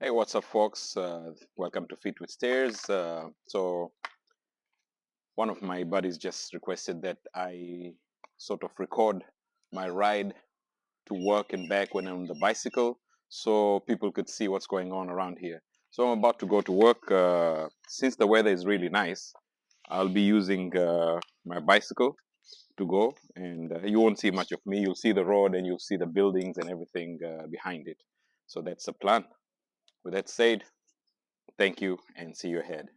Hey, what's up, folks? Welcome to Feet with Stairs. So, one of my buddies just requested that I sort of record my ride to work and back when I'm on the bicycle so people could see what's going on around here. So, I'm about to go to work. Since the weather is really nice, I'll be using my bicycle to go, and you won't see much of me. You'll see the road and you'll see the buildings and everything behind it. So, that's the plan. With that said, thank you and see you ahead.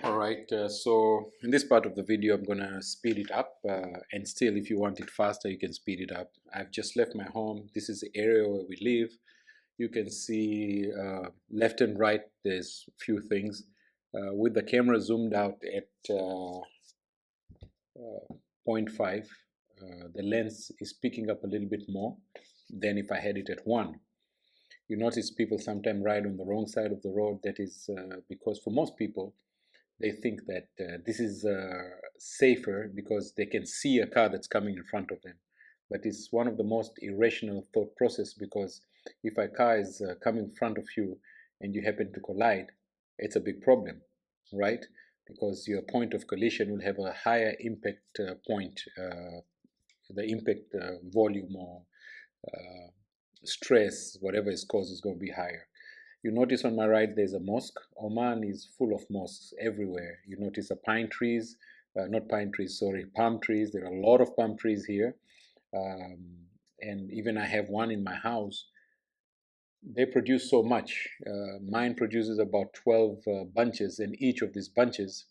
All right, so in this part of the video, I'm gonna speed it up, and still, if you want it faster, you can speed it up. I've just left my home. This is the area where we live. You can see left and right, there's a few things. With the camera zoomed out at 0.5, the lens is picking up a little bit more than if I had it at 1. You notice people sometimes ride on the wrong side of the road. That is because for most people, they think that this is safer because they can see a car that's coming in front of them. But it's one of the most irrational thought process, because if a car is coming in front of you and you happen to collide, it's a big problem, right? Because your point of collision will have a higher impact point, the impact volume or uh, stress, whatever is caused, is going to be higher. You notice on my right there's a mosque. Oman is full of mosques everywhere. You notice the pine trees, not pine trees, sorry, palm trees. There are a lot of palm trees here. Um, and even I have one in my house. They produce so much. Mine produces about 12 bunches, and each of these bunches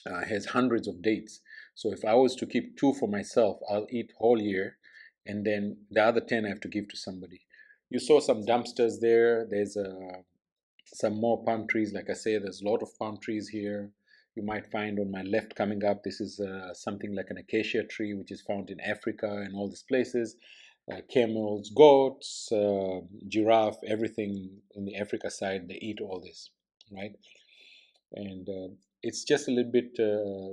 has hundreds of dates. So if I was to keep 2 for myself, I'll eat whole year, and then the other 10 I have to give to somebody. You saw some dumpsters there. There's some more palm trees. Like I say, there's a lot of palm trees here. You might find on my left coming up, this is something like an acacia tree, which is found in Africa and all these places. Camels, goats, giraffe, everything in the Africa side, they eat all this, right? And it's just a little bit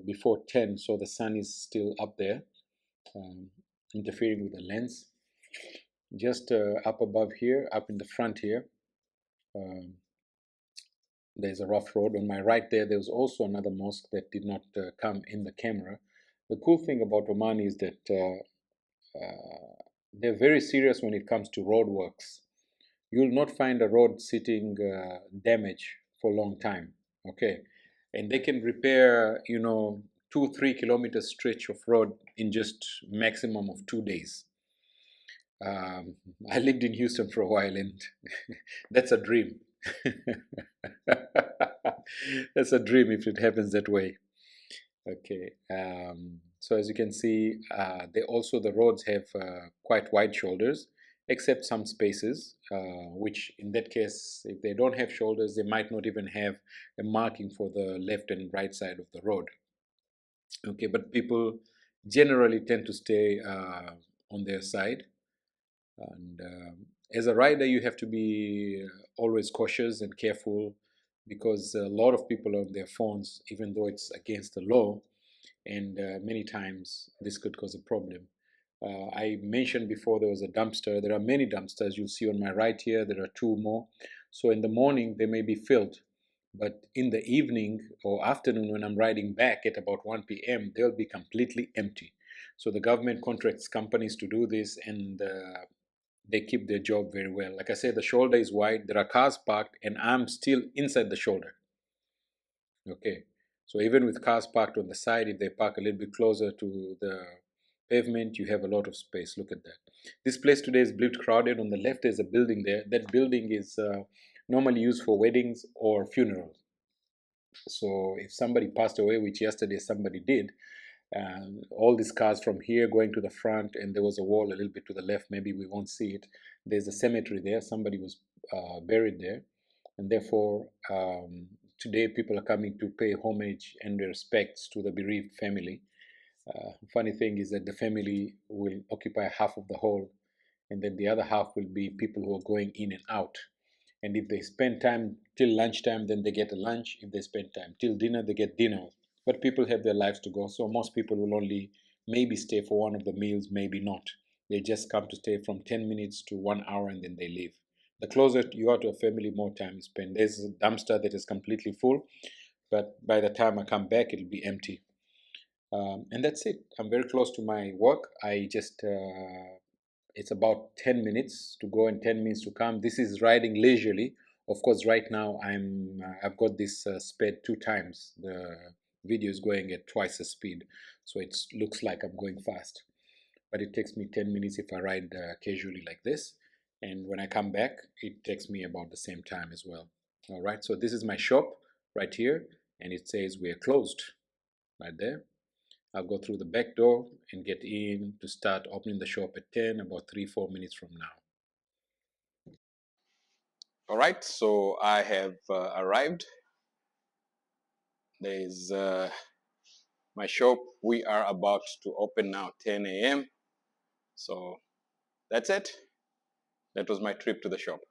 before 10, so the sun is still up there, um, interfering with the lens. Just up above here, up in the front here, um, there's a rough road. On my right there's also another mosque that did not come in the camera. The cool thing about Oman is that they're very serious when it comes to road works. You'll not find a road sitting damaged for a long time, okay? And they can repair, 2-3 kilometer stretch of road in just maximum of 2 days. um, I lived in Houston for a while, and that's a dream. That's a dream if it happens that way. Okay. So as you can see, the roads have quite wide shoulders, except some spaces, which in that case, if they don't have shoulders, they might not even have a marking for the left and right side of the road. Okay, but people generally tend to stay on their side. And as a rider, you have to be always cautious and careful, because a lot of people are on their phones, even though it's against the law, and many times this could cause a problem. I mentioned before there was a dumpster. There are many dumpsters. You'll see on my right here, there are 2 more. So in the morning, they may be filled, but in the evening or afternoon, when I'm riding back at about 1 p.m., they'll be completely empty. So the government contracts companies to do this, and they keep their job very well. Like I said, the shoulder is wide. There are cars parked, and I'm still inside the shoulder. Okay. So even with cars parked on the side, if they park a little bit closer to the pavement, you have a lot of space. Look at that. This place today is a bit crowded. On the left, there's a building there. That building is normally used for weddings or funerals. So if somebody passed away, which yesterday somebody did, all these cars from here going to the front, and there was a wall a little bit to the left, maybe we won't see it. There's a cemetery there. Somebody was buried there. And therefore, today people are coming to pay homage and respects to the bereaved family. Funny thing is that the family will occupy half of the hall, and then the other half will be people who are going in and out. And if they spend time till lunchtime, then they get a lunch. If they spend time till dinner, they get dinner. But people have their lives to go, so most people will only maybe stay for one of the meals, maybe not. They just come to stay from 10 minutes to 1 hour, and then they leave. The closer you are to a family, more time you spend. There's a dumpster that is completely full, but by the time I come back, it'll be empty. And that's it. I'm very close to my work. I just it's about 10 minutes to go and 10 minutes to come. This is riding leisurely. Of course, right now I've got this sped 2 times. The video is going at twice the speed, so it looks like I'm going fast. But it takes me 10 minutes if I ride casually like this. And when I come back, it takes me about the same time as well. All right, so this is my shop right here, and it says we are closed right there. I'll go through the back door and get in to start opening the shop at 10, about 3-4 minutes from now. All right, so I have arrived. There's my shop. We are about to open now, 10 a.m. So that's it. That was my trip to the shop.